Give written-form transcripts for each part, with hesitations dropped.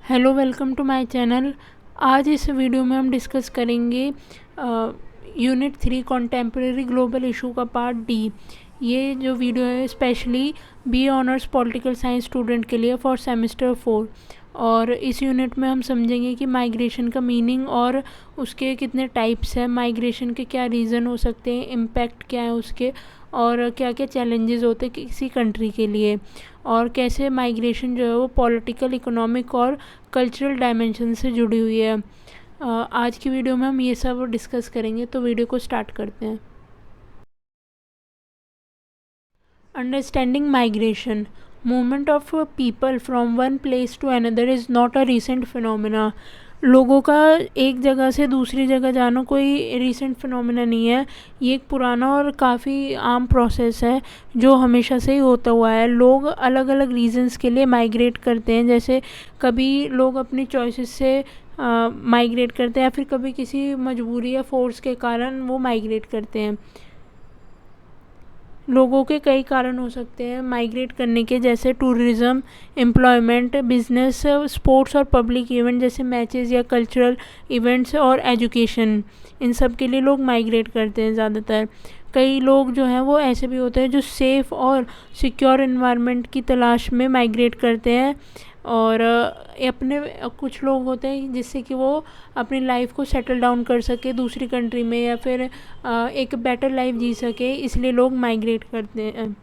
Hello, welcome to my channel. आज इस video में हम डिस्कस करेंगे यूनिट 3 कॉन्टेम्प्रेरी ग्लोबल इशू का पार्ट डी। ये जो वीडियो है specially B honours political science student के लिए फॉर सेमेस्टर 4। और इस यूनिट में हम समझेंगे कि माइग्रेशन का मीनिंग और उसके कितने टाइप्स हैं, माइग्रेशन के क्या रीज़न हो सकते हैं, इम्पैक्ट क्या है उसके, और क्या क्या चैलेंजेस होते हैं किसी कंट्री के लिए, और कैसे माइग्रेशन जो है वो पॉलिटिकल, इकोनॉमिक और कल्चरल डायमेंशन से जुड़ी हुई है। आज की वीडियो में हम ये सब डिस्कस करेंगे, तो वीडियो को स्टार्ट करते हैं। Understanding migration, movement of people from one place to another is not a recent phenomena. लोगों का एक जगह से दूसरी जगह जाना कोई रिसेंट फिनोमिना नहीं है, ये एक पुराना और काफ़ी आम प्रोसेस है जो हमेशा से ही होता हुआ है। लोग अलग अलग रीजंस के लिए माइग्रेट करते हैं, जैसे कभी लोग अपनी चॉइसेस से माइग्रेट करते हैं या फिर कभी किसी मजबूरी या फोर्स के कारण वो माइग्रेट करते हैं। लोगों के कई कारण हो सकते हैं माइग्रेट करने के, जैसे टूरिज़्म, एम्प्लॉयमेंट, बिजनेस, स्पोर्ट्स और पब्लिक इवेंट जैसे मैचेस या कल्चरल इवेंट्स, और एजुकेशन। इन सब के लिए लोग माइग्रेट करते हैं ज़्यादातर। कई लोग जो हैं वो ऐसे भी होते हैं जो सेफ़ और सिक्योर इन्वायरमेंट की तलाश में माइग्रेट करते हैं, और अपने कुछ लोग होते हैं जिससे कि वो अपनी लाइफ को सेटल डाउन कर सके दूसरी कंट्री में, या फिर एक बेटर लाइफ जी सके, इसलिए लोग माइग्रेट करते हैं।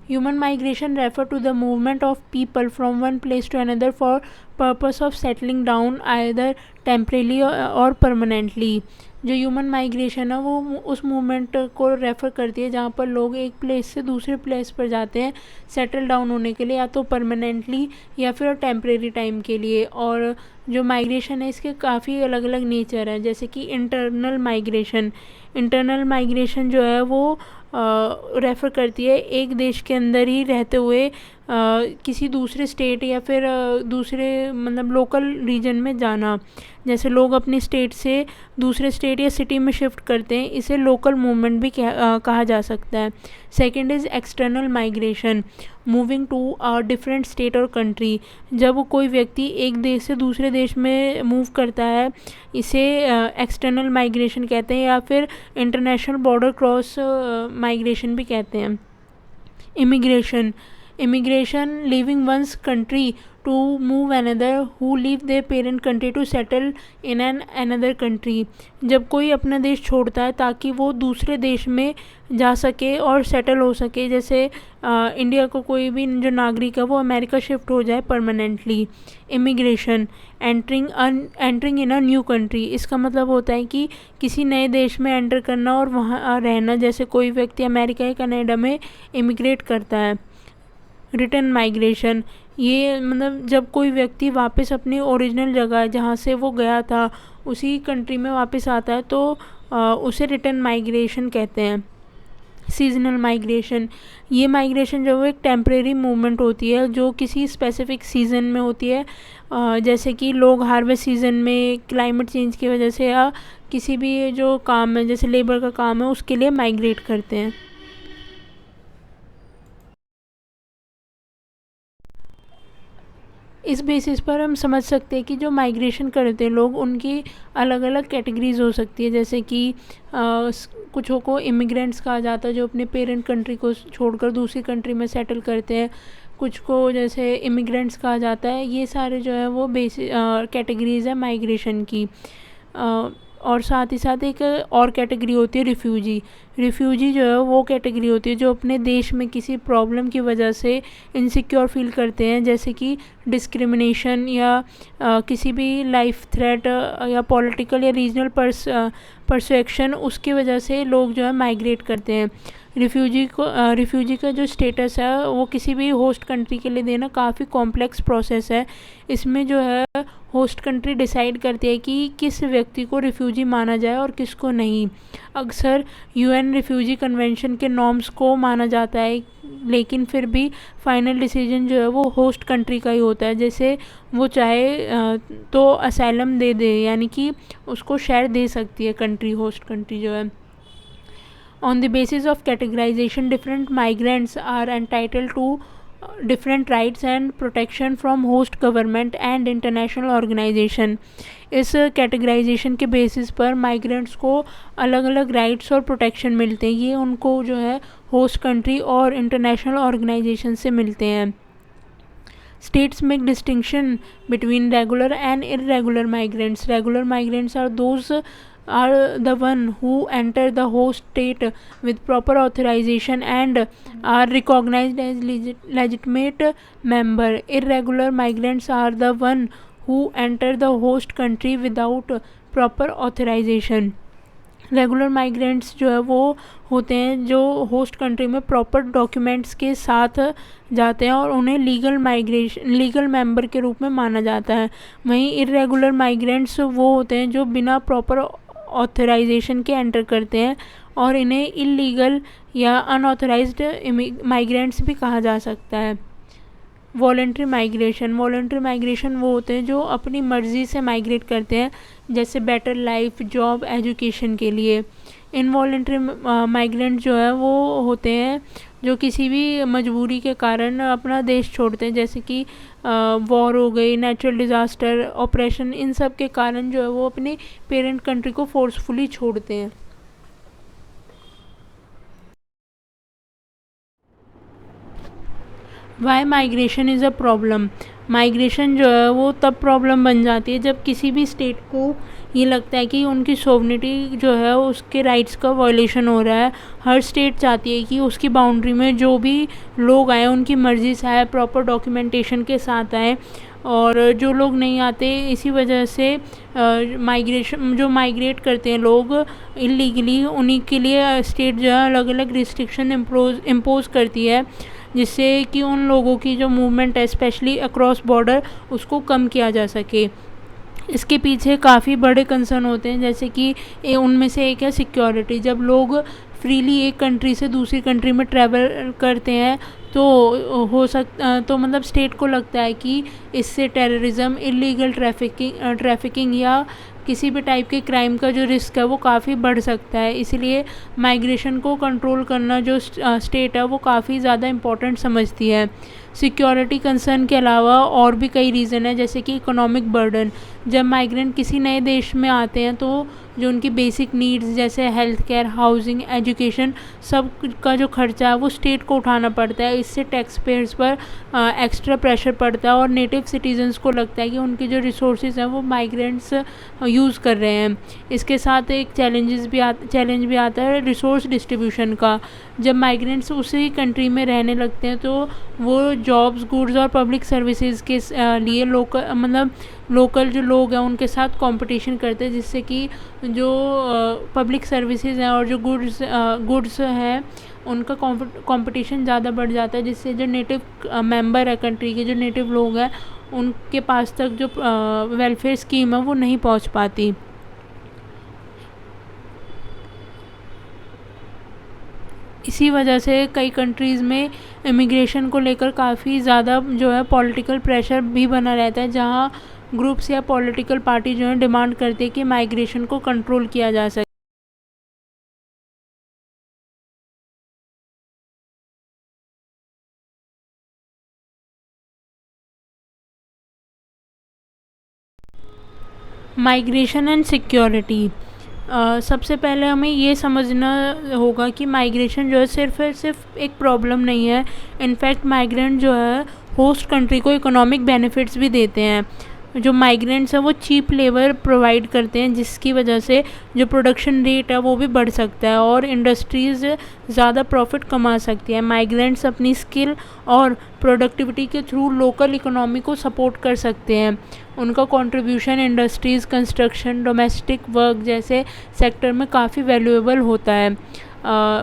Human migration refer to the movement of people from one place to another for purpose of settling down either temporarily or permanently। जो ह्यूमन माइग्रेशन है वो उस मूवमेंट को रेफ़र करती है जहाँ पर लोग एक प्लेस से दूसरे प्लेस पर जाते हैं सेटल डाउन होने के लिए, या तो परमानेंटली या फिर टेम्परेरी टाइम के लिए। और जो माइग्रेशन है इसके काफ़ी अलग अलग नेचर है, जैसे कि इंटरनल माइग्रेशन। इंटरनल माइग्रेशन जो है वो रेफ़र करती है एक देश के अंदर ही रहते हुए किसी दूसरे स्टेट या फिर दूसरे मतलब लोकल रीजन में जाना। जैसे लोग अपनी स्टेट से दूसरे स्टेट या सिटी में शिफ्ट करते हैं, इसे लोकल मूवमेंट भी कहा जा सकता है। Second is external migration, moving to a different state और कंट्री। जब कोई व्यक्ति एक देश से दूसरे देश में मूव करता है, इसे एक्सटर्नल माइग्रेशन कहते हैं, या फिर इंटरनेशनल बॉर्डर क्रॉस माइग्रेशन भी कहते हैं। Immigration, immigration, leaving one's country to move another who leave their parent country to settle in an another country. जब कोई अपना देश छोड़ता है ताकि वो दूसरे देश में जा सके और सेटल हो सके, जैसे इंडिया को कोई भी जो नागरिक है वो अमेरिका शिफ्ट हो जाए permanently. Immigration, entering in a new country, इसका मतलब होता है कि किसी नए देश में एंटर करना और वहाँ रहना, जैसे कोई व्यक्ति अमेरिका या कनाडा में इमिग्रेट करता है। रिटर्न माइग्रेशन, ये मतलब जब कोई व्यक्ति वापस अपनी ओरिजिनल जगह जहाँ से वो गया था उसी कंट्री में वापस आता है, तो उसे रिटर्न माइग्रेशन कहते हैं। सीजनल माइग्रेशन, ये माइग्रेशन जो वो एक टेम्परेरी मूवमेंट होती है जो किसी स्पेसिफिक सीज़न में होती है, जैसे कि लोग हार्वेस्ट सीज़न में क्लाइमेट चेंज की वजह से या किसी भी जो काम है जैसे लेबर का काम है उसके लिए माइग्रेट करते हैं। इस बेसिस पर हम समझ सकते हैं कि जो माइग्रेशन करते हैं लोग, उनकी अलग अलग कैटेगरीज हो सकती है, जैसे कि कुछों को इमिग्रेंट्स कहा जाता है जो अपने पेरेंट कंट्री को छोड़कर दूसरी कंट्री में सेटल करते हैं। कुछ को जैसे इमिग्रेंट्स कहा जाता है। ये सारे जो है वो बेसिक कैटेगरीज है माइग्रेशन की। और साथ ही साथ एक और कैटेगरी होती है रिफ्यूजी। रिफ्यूजी जो है वो कैटेगरी होती है जो अपने देश में किसी प्रॉब्लम की वजह से इनसिक्योर फील करते हैं, जैसे कि डिस्क्रिमिनेशन या किसी भी लाइफ थ्रेट या पॉलिटिकल या रीजनल परसेक्शन, उसकी वजह से लोग जो है माइग्रेट करते हैं। रिफ्यूजी का जो स्टेटस है वो किसी भी होस्ट कंट्री के लिए देना काफ़ी कॉम्प्लेक्स प्रोसेस है। इसमें जो है होस्ट कंट्री डिसाइड करती है कि किस व्यक्ति को रिफ्यूजी माना जाए और किसको नहीं। अक्सर यूएन रिफ्यूजी कन्वेंशन के नॉर्म्स को माना जाता है, लेकिन फिर भी फाइनल डिसीजन जो है वो होस्ट कंट्री का ही होता है। जैसे वो चाहे तो असाइलम दे दे, यानी कि उसको शेयर दे सकती है कंट्री, होस्ट कंट्री जो है। On the basis of categorization, different migrants are entitled to different rights and protection from host government and international organisation. इस कैटेगराइजेशन के बेसिस पर माइग्रेंट्स को अलग अलग राइट्स और प्रोटेक्शन मिलते हैं। ये उनको जो है होस्ट कंट्री और इंटरनेशनल ऑर्गेनाइजेशन से मिलते हैं। States make distinction between regular and irregular migrants. Regular migrants are the one who enter the host state with proper authorization and are recognized as legitimate member. Irregular migrants are the one who enter the host country without proper authorization. Regular migrants जो है वो होते हैं जो host country में proper documents के साथ जाते हैं और उन्हें लीगल मेंबर के रूप में माना जाता है। वहीं इर्रेगुलर माइग्रेंट्स वो होते हैं जो बिना प्रॉपर ऑथराइजेशन के एंटर करते हैं और इन्हें इलीगल या अनऑथराइज्ड माइग्रेंट्स भी कहा जा सकता है। वॉलंटरी माइग्रेशन वो होते हैं जो अपनी मर्ज़ी से माइग्रेट करते हैं, जैसे बेटर लाइफ, जॉब, एजुकेशन के लिए। इनवॉलंटरी माइग्रेंट जो है वो होते हैं जो किसी भी मजबूरी के कारण अपना देश छोड़ते हैं, जैसे कि वॉर हो गई, नेचुरल डिज़ास्टर, ऑपरेशन, इन सब के कारण जो है वो अपनी पेरेंट कंट्री को फोर्सफुली छोड़ते हैं। Why migration is a problem. Migration जो है वो तब प्रॉब्लम बन जाती है जब किसी भी स्टेट को ये लगता है कि उनकी सोवरेनिटी जो है उसके राइट्स का वायलेशन हो रहा है। हर स्टेट चाहती है कि उसकी बाउंड्री में जो भी लोग आए उनकी मर्ज़ी से आए, प्रॉपर डॉक्यूमेंटेशन के साथ आए, और जो लोग नहीं आते इसी वजह से जो माइग्रेट करते हैं लोग इलीगली, उन्हीं के लिए स्टेट जो है अलग अलग रिस्ट्रिक्शन इम्पोज करती है, जिससे कि उन लोगों की जो मूवमेंट है स्पेशली अक्रॉस बॉर्डर उसको कम किया जा सके। इसके पीछे काफ़ी बड़े कंसर्न होते हैं, जैसे कि उनमें से एक है सिक्योरिटी। जब लोग फ्रीली एक कंट्री से दूसरी कंट्री में ट्रैवल करते हैं तो मतलब स्टेट को लगता है कि इससे टेररिज्म, इलीगल ट्रैफिकिंग या किसी भी टाइप के क्राइम का जो रिस्क है वो काफ़ी बढ़ सकता है। इसलिए माइग्रेशन को कंट्रोल करना जो स्टेट है वो काफ़ी ज़्यादा इम्पोर्टेंट समझती है। सिक्योरिटी कंसर्न के अलावा और भी कई रीज़न है, जैसे कि इकोनॉमिक बर्डन। जब माइग्रेंट किसी नए देश में आते हैं तो जो उनकी बेसिक नीड्स जैसे हेल्थ केयर, हाउसिंग, एजुकेशन, सब का जो खर्चा है वो स्टेट को उठाना पड़ता है। इससे टैक्स पेयर्स पर एक्स्ट्रा प्रेशर पड़ता है और नेटिव सिटीजन्स को लगता है कि उनकी जो रिसोर्सेज हैं वो माइग्रेंट्स यूज़ कर रहे हैं। इसके साथ एक चैलेंज भी आता है रिसोर्स डिस्ट्रीब्यूशन का। जब माइग्रेंट्स उसी कंट्री में रहने लगते हैं तो वो जॉब्स, गुड्स और पब्लिक सर्विसेज के लिए लोकल जो लोग हैं उनके साथ कंपटीशन करते हैं, जिससे कि जो पब्लिक सर्विसेज हैं और जो गुड्स हैं उनका कंपटीशन ज़्यादा बढ़ जाता है, जिससे जो नेटिव मेंबर है कंट्री के, जो नेटिव लोग हैं उनके पास तक जो वेलफेयर स्कीम है वो नहीं पहुंच पाती। इसी वजह से कई कंट्रीज़ में इमिग्रेशन को लेकर काफ़ी ज़्यादा जो है पॉलिटिकल प्रेशर भी बना रहता है, जहां ग्रुप्स या पॉलिटिकल पार्टी जो है डिमांड करते हैं कि माइग्रेशन को कंट्रोल किया जा सके। Migration and security. सबसे पहले हमें ये समझना होगा कि माइग्रेशन जो है सिर्फ एक प्रॉब्लम नहीं है। इनफैक्ट माइग्रेंट जो है होस्ट कंट्री को इकोनॉमिक बेनिफिट्स भी देते हैं। जो माइग्रेंट्स हैं वो चीप लेबर प्रोवाइड करते हैं, जिसकी वजह से जो प्रोडक्शन रेट है वो भी बढ़ सकता है और इंडस्ट्रीज़ ज़्यादा प्रॉफिट कमा सकती है। माइग्रेंट्स अपनी स्किल और प्रोडक्टिविटी के थ्रू लोकल इकोनॉमी को सपोर्ट कर सकते हैं। उनका contribution industries, construction, domestic work जैसे सेक्टर में काफ़ी वैल्यूएबल होता है।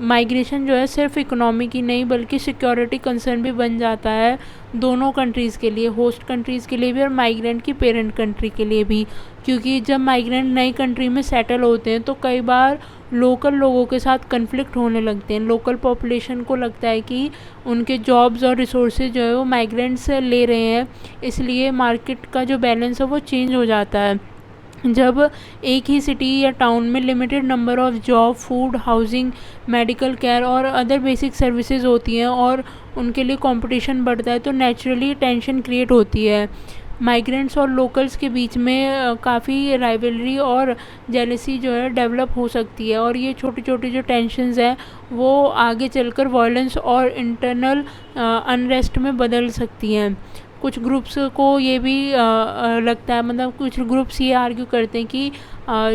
माइग्रेशन जो है सिर्फ इकोनॉमी की नहीं बल्कि सिक्योरिटी कंसर्न भी बन जाता है दोनों कंट्रीज़ के लिए, होस्ट कंट्रीज़ के लिए भी और माइग्रेंट की पेरेंट कंट्री के लिए भी। क्योंकि जब माइग्रेंट नई कंट्री में सेटल होते हैं तो कई बार लोकल लोगों के साथ कन्फ्लिक्ट होने लगते हैं। लोकल पॉपुलेशन को लगता है कि उनके जॉब्स और रिसोर्सेज जो है वो माइग्रेंट्स ले रहे हैं, इसलिए मार्केट का जो बैलेंस है वो चेंज हो जाता है। जब एक ही सिटी या टाउन में limited number of job, food, housing, medical care और अदर बेसिक सर्विसेज होती हैं और उनके लिए कंपटीशन बढ़ता है, तो नेचुरली टेंशन क्रिएट होती है। माइग्रेंट्स और लोकल्स के बीच में काफ़ी राइवलरी और जेलसी जो है डेवलप हो सकती है, और ये छोटी छोटी जो टेंशन्स हैं वो आगे चलकर वायलेंस और इंटरनल अनरेस्ट में बदल सकती हैं। कुछ ग्रुप्स को ये भी लगता है, मतलब कुछ ग्रुप्स ये आर्ग्यू करते हैं कि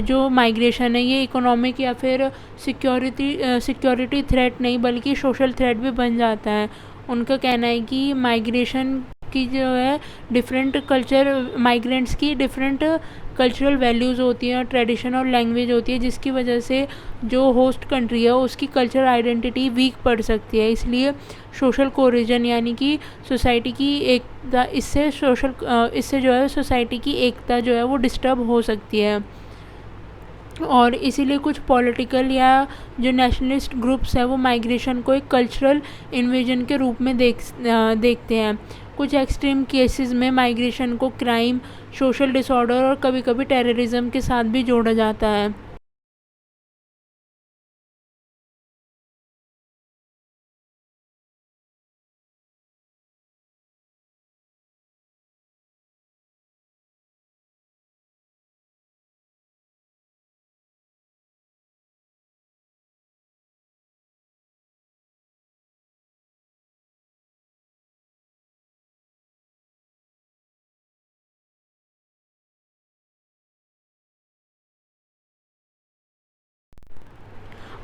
जो माइग्रेशन है ये इकोनॉमिक या फिर सिक्योरिटी थ्रेट नहीं बल्कि सोशल थ्रेट भी बन जाता है। उनका कहना है कि माइग्रेशन की जो है माइग्रेंट्स की डिफरेंट कल्चरल वैल्यूज़ होती हैं, ट्रेडिशन और लैंग्वेज होती है, जिसकी वजह से जो होस्ट कंट्री है उसकी कल्चरल आइडेंटिटी वीक पड़ सकती है। इसलिए सोशल कोरिजन यानी कि सोसाइटी की एकता, इससे जो है सोसाइटी की एकता जो है वो डिस्टर्ब हो सकती है। और इसीलिए कुछ पॉलिटिकल या जो नेशनलिस्ट ग्रुप्स हैं वो माइग्रेशन को एक कल्चरल इन्वेजन के रूप में देखते हैं। कुछ एक्सट्रीम केसेस में माइग्रेशन को क्राइम, सोशल डिसऑर्डर और कभी कभी टेररिज्म के साथ भी जोड़ा जाता है।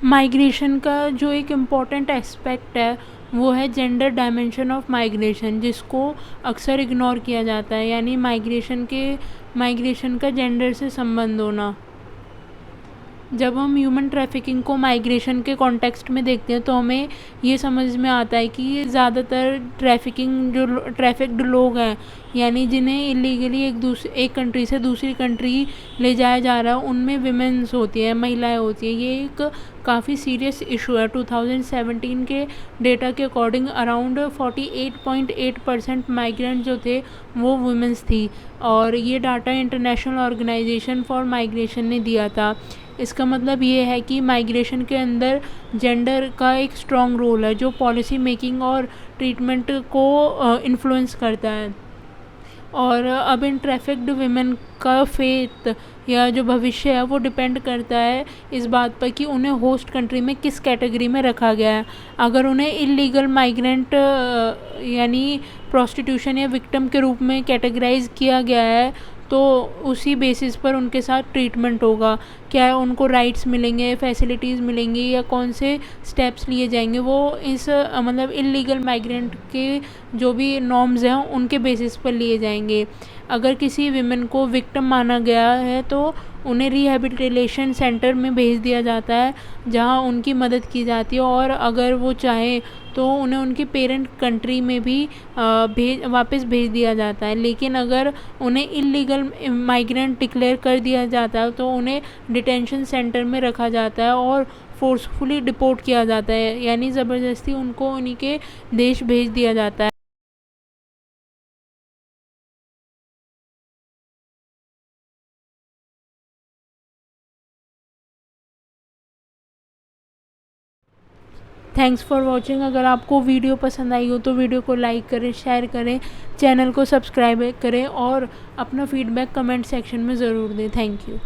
माइग्रेशन का जो एक इम्पॉर्टेंट एस्पेक्ट है वो है जेंडर डायमेंशन ऑफ माइग्रेशन, जिसको अक्सर इग्नोर किया जाता है, यानी माइग्रेशन का जेंडर से संबंध होना। जब हम ह्यूमन ट्रैफिकिंग को माइग्रेशन के कॉन्टेक्स्ट में देखते हैं तो हमें ये समझ में आता है कि ज़्यादातर ट्रैफिक्ड लोग हैं, यानी जिन्हें इलीगली एक कंट्री से दूसरी कंट्री ले जाया जा रहा है, उनमें विमेंस होती हैं, महिलाएं होती हैं। ये एक काफ़ी सीरियस इशू है। 2017 के डेटा के अकॉर्डिंग अराउंड 48.8% माइग्रेंट जो थे वो वुमेंस थी, और ये data International Organization for Migration ने दिया था। इसका मतलब ये है कि माइग्रेशन के अंदर जेंडर का एक स्ट्रॉन्ग रोल है जो पॉलिसी मेकिंग और ट्रीटमेंट को इन्फ्लुएंस करता है। और अब इन ट्रैफिक्ड वीमेन का फेथ या जो भविष्य है वो डिपेंड करता है इस बात पर कि उन्हें होस्ट कंट्री में किस कैटेगरी में रखा गया है। अगर उन्हें इलीगल माइग्रेंट यानी प्रोस्टिट्यूशन या विक्टिम के रूप में कैटेगराइज किया गया है तो उसी बेसिस पर उनके साथ ट्रीटमेंट होगा। क्या उनको राइट्स मिलेंगे, फैसिलिटीज़ मिलेंगी, या कौन से स्टेप्स लिए जाएंगे, वो इस मतलब इलीगल माइग्रेंट के जो भी नॉर्म्स हैं उनके बेसिस पर लिए जाएंगे। अगर किसी विमेन को विक्टिम माना गया है तो उन्हें रिहैबिलिटेशन सेंटर में भेज दिया जाता है जहां उनकी मदद की जाती है, और अगर वो चाहें तो उन्हें उनकी पेरेंट कंट्री में भी वापस भेज दिया जाता है। लेकिन अगर उन्हें इलीगल माइग्रेंट डिक्लेयर कर दिया जाता है तो उन्हें डिटेंशन सेंटर में रखा जाता है और फोर्सफुली डिपोर्ट किया जाता है, यानी ज़बरदस्ती उनको उन्हीं के देश भेज दिया जाता है। Thanks for watching. अगर आपको वीडियो पसंद आई हो तो वीडियो को लाइक करें, शेयर करें, चैनल को सब्सक्राइब करें और अपना फीडबैक कमेंट सेक्शन में ज़रूर दें। Thank you.